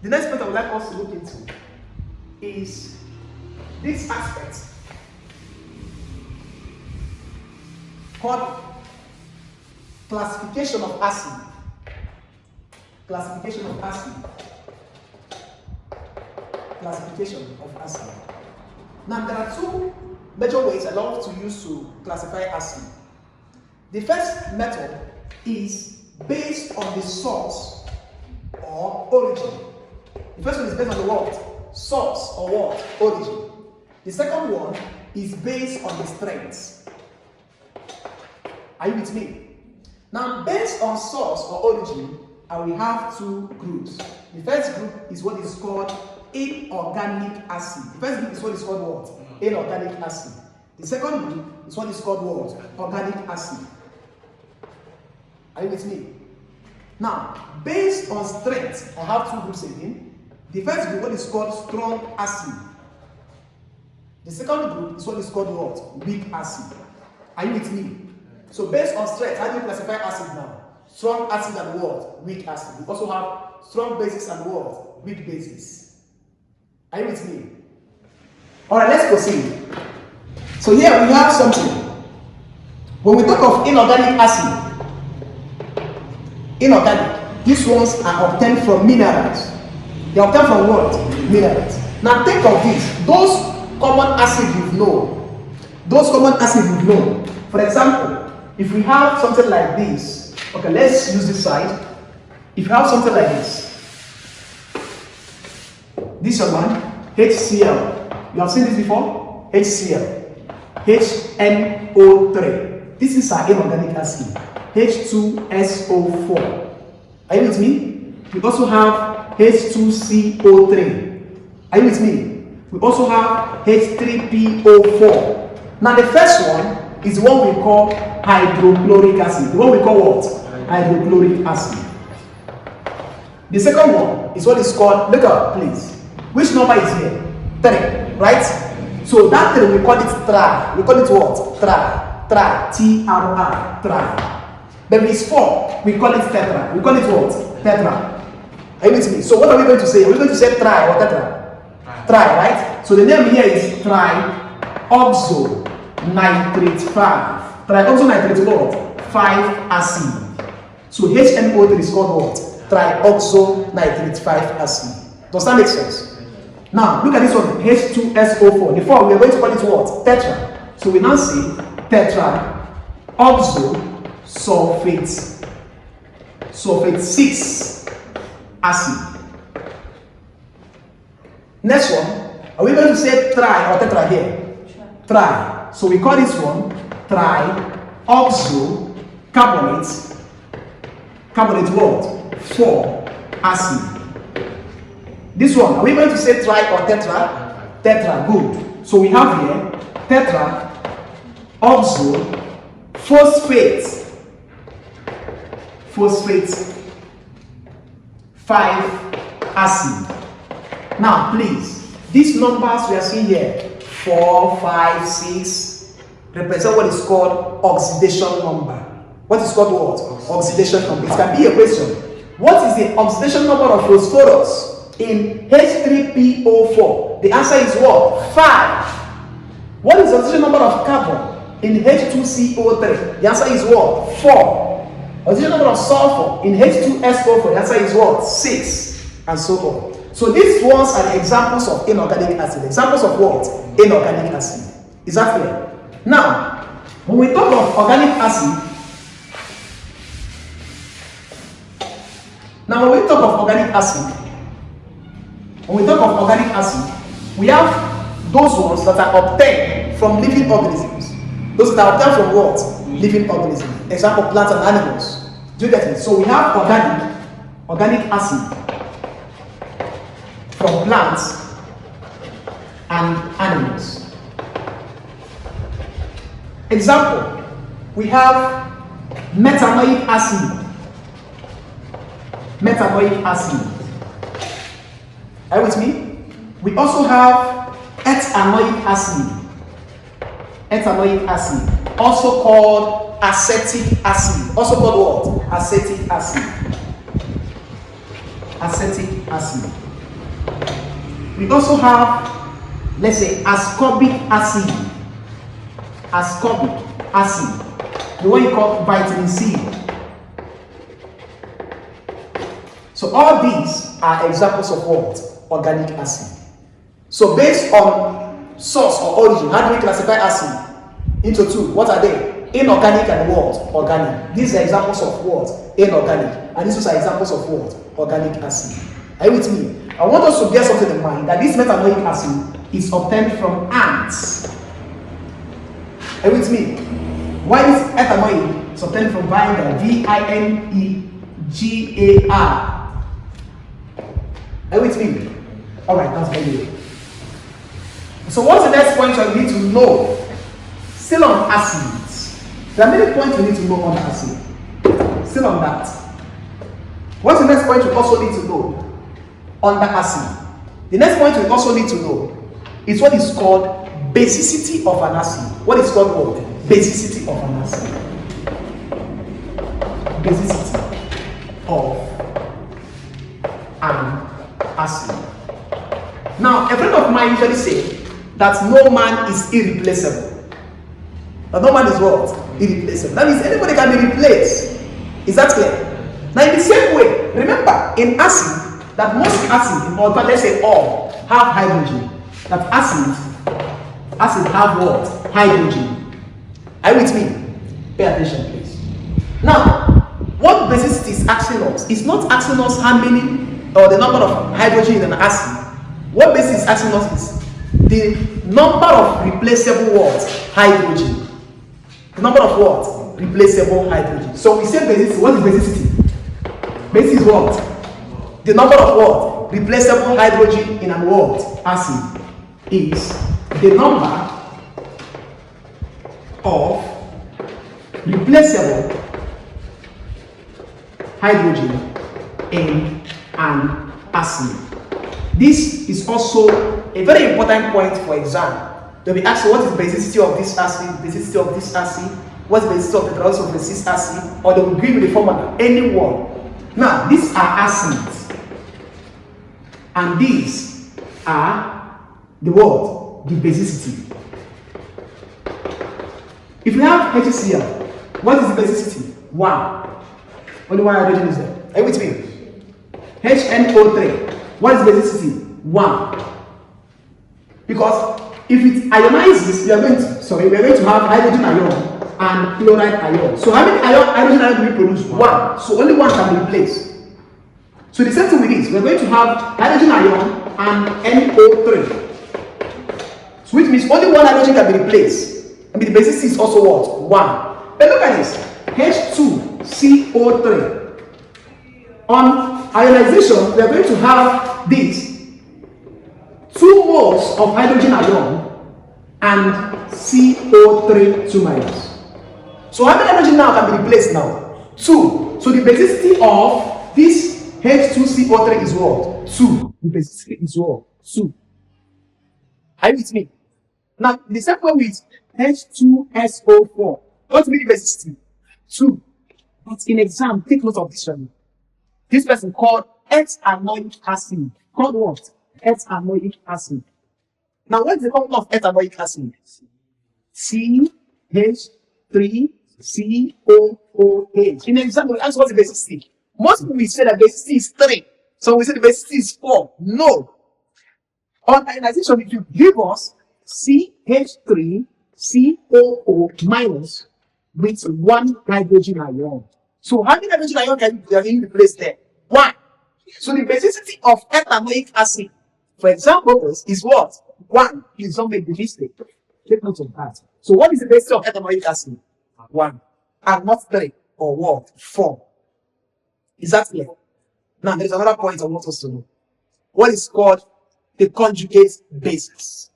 The next point I would like us to look into is this aspect called classification of acid. Classification of acid. Classification of acid. Now there are two major ways I love to use to classify acid. The first method is based on the source or origin. The first one is based on the what? Source or what? Origin. The second one is based on the strengths. Are you with me? Now, based on source or origin, we have two groups. The first group is what is called inorganic acid. The first group is what is called what? Inorganic acid. The second group is what is called what? Organic acid. Are you with me? Now, based on strength, I have two groups again. The first group, what is called strong acid. The second group is what is called what? Weak acid. Are you with me? So based on strength, how do you classify acid now? Strong acid and what? Weak acid. We also have strong bases and what? Weak bases. Are you with me? Alright, let's proceed. So here we have something. When we talk of inorganic acid, inorganic, these ones are obtained from minerals. They are obtained from what? Minerals. Now think of this. Those common acid you know. Those common acid you know. For example, if we have something like this, okay, let's use this side. If you have something like this one, HCl. You have seen this before? HCl. HNO3. This is our inorganic acid. H2SO4. Are you with me? We also have H2CO3. Are you with me? We also have H3PO4. Now the first one is what we call hydrochloric acid. The one we call what? Hydrochloric acid. The second one is what is called, look up please. Which number is here? 3, right? So that 3 we call it tri. We call it what? Tri. Tri. T-R-I. Tri. Then it's 4. We call it tetra. We call it what? Tetra. Are you with me? So what are we going to say? Are we going to say tri or tetra? Tri, right? So the name here is trioxo nitrate 5. Trioxo nitrate what? 5 acid. So HNO3 is called what? Trioxo nitrate 5 acid. Does that make sense? Now look at this one, H2SO4. The 4 we are going to call it what? Tetra. So we now say tetra oxo sulfate 6 acid. Next one, are we going to say tri or tetra here? Tri. So we call this one trioxo carbonate what? 4 acid. This one, are we going to say tri or tetra? Tetra, good. So we have here tetra oxo phosphate 5 acid. Now please, these numbers we are seeing here, 4, 5, 6, represent what is called oxidation number. What is called what? Oxidation number. It can be a question. What is the oxidation number of phosphorus in H3PO4? The answer is what? 5. What is the oxidation number of carbon in H2CO3? The answer is what? 4. Oxidation number of sulfur in H2SO4? The answer is what? 6. And so on. So these ones are the examples of inorganic acid. Examples of what? Inorganic acid. Is that clear? Now, when we talk of organic acid, we have those ones that are obtained from living organisms. Those that are obtained from what? Living organisms. Example, plants and animals. Do you get it? So we have organic acid from plants and animals. Example, we have metanoic acid. Are you with me? We also have ethanoic acid, also called acetic acid. Also called what? Acetic acid. We also have, let's say, ascorbic acid. Ascorbic acid. The one you call vitamin C. So all these are examples of what? Organic acid. So based on source or origin, how do we classify acid into two? What are they? Inorganic and what? Organic. These are examples of what? Inorganic. And these are examples of what? Organic acid. Are you with me? I want us to bear something in mind, that this metanoic acid is obtained from ants. Are you with me? Why is ethanoic? It's obtained from vinegar. V-I-N-E-G-A-R. Are you with me? Alright, that's very good. So what's the next point you need to know? Still on acids. There are many points you need to know on acid. Still on that. What's the next point you also need to know on the acid? The next point you also need to know is what is called basicity of an acid. What is called what? Basicity of an acid. Basicity of an acid. Now, a friend of mine usually says that no man is irreplaceable. But no man is what? Irreplaceable. That means anybody can be replaced. Is that clear? Now, in the same way, remember in acid that most acid, or let's say all, have hydrogen. That acid have what? Hydrogen. Are you with me? Pay attention, please. Now, what basicity is asking us? It's not asking us how many or the number of hydrogen in an acid. What basicity is asking us is the number of replaceable what? Hydrogen. The number of what? Replaceable hydrogen. So we say basicity. What is basicity? Basicity is what? The number of what? Replaceable hydrogen in an what? Acid is the number of replaceable hydrogen in an acid. This is also a very important point for exam. They'll be asked what is the basicity of this acid, basicity of this acid, what's the basicity of the products of this acid, or they will give you the formula, any one. Now, these are acids, and these are the what? The basicity. If you have HCl, what is the basicity? 1. Only one hydrogen is there. Are you with me? HNO3, what is the basicity? 1. Because if it ionizes, we are going to have hydrogen ion and chloride ion. So how many hydrogen ion do we produce? 1. So only one can be replaced. So the same thing with this, we are going to have hydrogen ion and NO3. So which means only one hydrogen can be replaced. I mean the basicity is also what? 1. But look at this. H2CO3. On ionization, we are going to have this 2 moles of hydrogen ion and CO3 2 minus. So how many hydrogen now can be replaced now? 2. So the basicity of this H2CO3 is what? 2. The basicity is what? 2. Are you with me? Now the same way with H2SO4. What will be the basicity? 2. But in exam, take note of this one. This person called ethanoic acid. Called what? Ethanoic acid. Now, what is the formula of ethanoic acid? CH3COOH. In example, we ask what's the basicity. Most people will say that basicity is 3. So we say the basicity is 4. No. On ionization, if you give us CH3COO minus with 1 hydrogen ion. So how many hydrogen ion can you replace there? 1. So the basicity of ethanoic acid, for example, is what? 1. Please don't make the mistake. Take note of that. So what is the basicity of ethanoic acid? 1. And not 3 or what? 4. Is that clear? Now there is another point I want us to know. What is called the conjugate bases?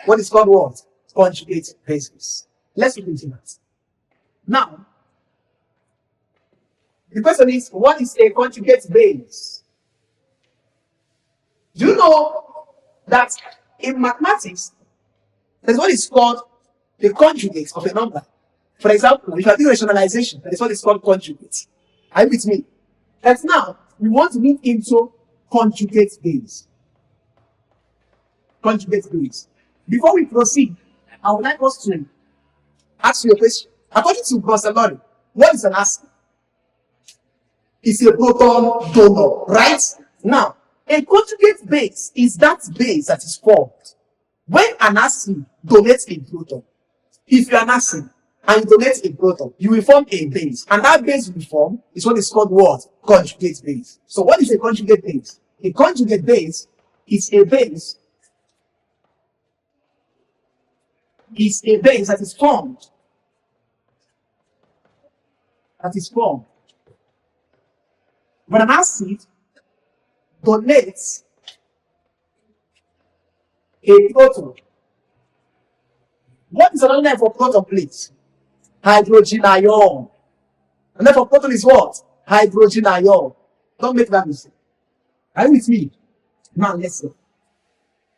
What is called what? Conjugate bases. Let's look into that. Now, the question is, what is a conjugate base? Do you know that in mathematics, there's what is called the conjugate of a number? For example, if you are doing rationalization, that is what is called conjugate. Are you with me? And now, we want to move into conjugate base. conjugate base. Before we proceed, I would like us to ask you a question. According to Barcelona, what is an acid? It's a proton donor, right? Now, a conjugate base is that base that is formed when an acid donates a proton. If you're an acid and you donate a proton, you will form a base, and that base will form is what is called what? Conjugate base. So what is a conjugate base? A conjugate base is a base that is formed when an acid donates a proton. What is another name for proton, please? Hydrogen ion. The name for proton is what? Hydrogen ion. Don't make that mistake. Are you with me? Now listen.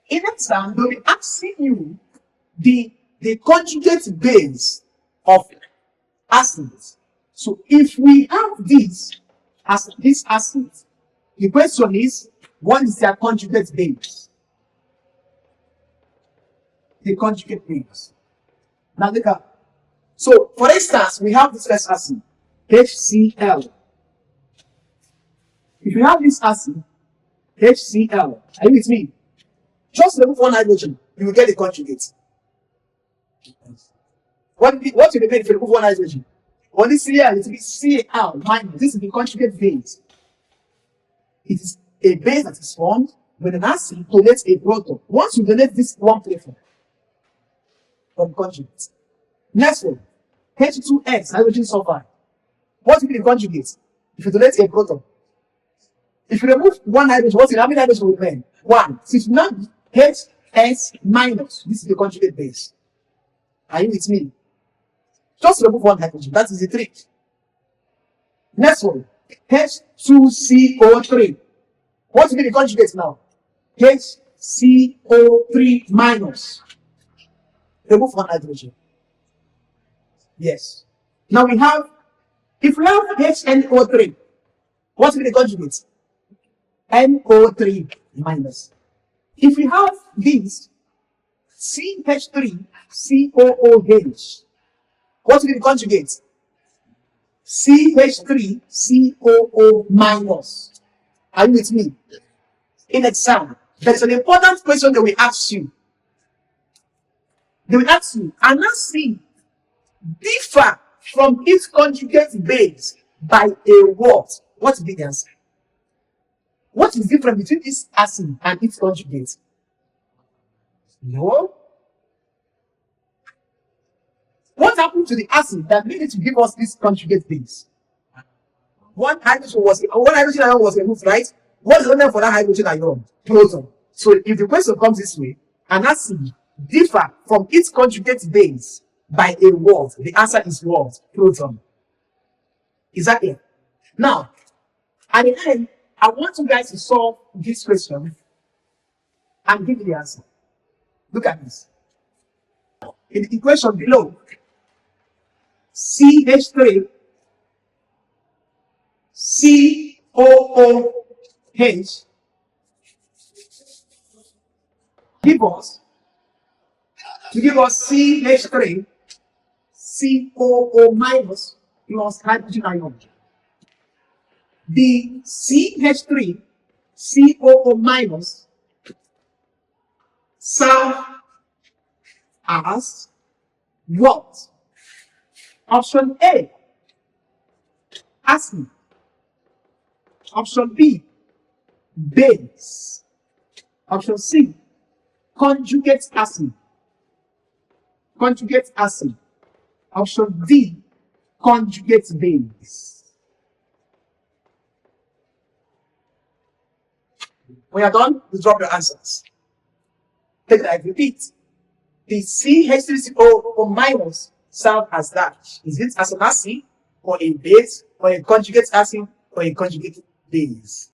In exam, they'll be asking you the conjugate base of acids. So if we have this acid, the question is, what is their conjugate base? The conjugate base. Now look at. So for instance, we have this first acid, HCl. If you have this acid, HCl, are you with me? Just remove one hydrogen, you will get the conjugate. What will remain if you remove one hydrogen? Only Cl, it will be Cl minus. This is the conjugate base. It is a base that is formed when an acid donates a proton. Once you donate this one proton from conjugate. Next one, H2S, hydrogen sulfide. What will be the conjugate if you donate a proton? If you remove one hydrogen, how many hydrogen will remain? One. So it's not HS minus. This is the conjugate base. Are you with me? Just remove one hydrogen. That is the trick. Next one, H2CO3. What will be the conjugate now? HCO3 minus. Remove one hydrogen. Yes. Now we have, if we have HNO3, what will be the conjugate? NO3 minus. If we have this CH3COOH, what will be the conjugate? CH3COO minus. Are you with me? In exam, there's an important question that we ask you. They will ask you, an acid differ from its conjugate base by a what? What will be the answer? What is different between this acid and its conjugate? No. What happened to the acid that made it to give us this conjugate base? One hydrogen ion was removed, right? What is the name for that hydrogen ion? Proton. So if the question comes this way, an acid differ from its conjugate base by a what? The answer is what? Proton. Is that clear? Now, at the end, I want you guys to solve this question and give me the answer. Look at this. In the equation below, CH3 COOH give us CH3 COO minus plus hydrogen ion. The CH3 COO minus serve as what? Option A, acid. Option B, base. Option C, conjugate acid. Conjugate acid. Option D, conjugate base. When you're done, you drop your answers. Take that, I repeat. The CH3COO minus serve as that. Is it as an acid, or a base, or a conjugate acid, or a conjugate base?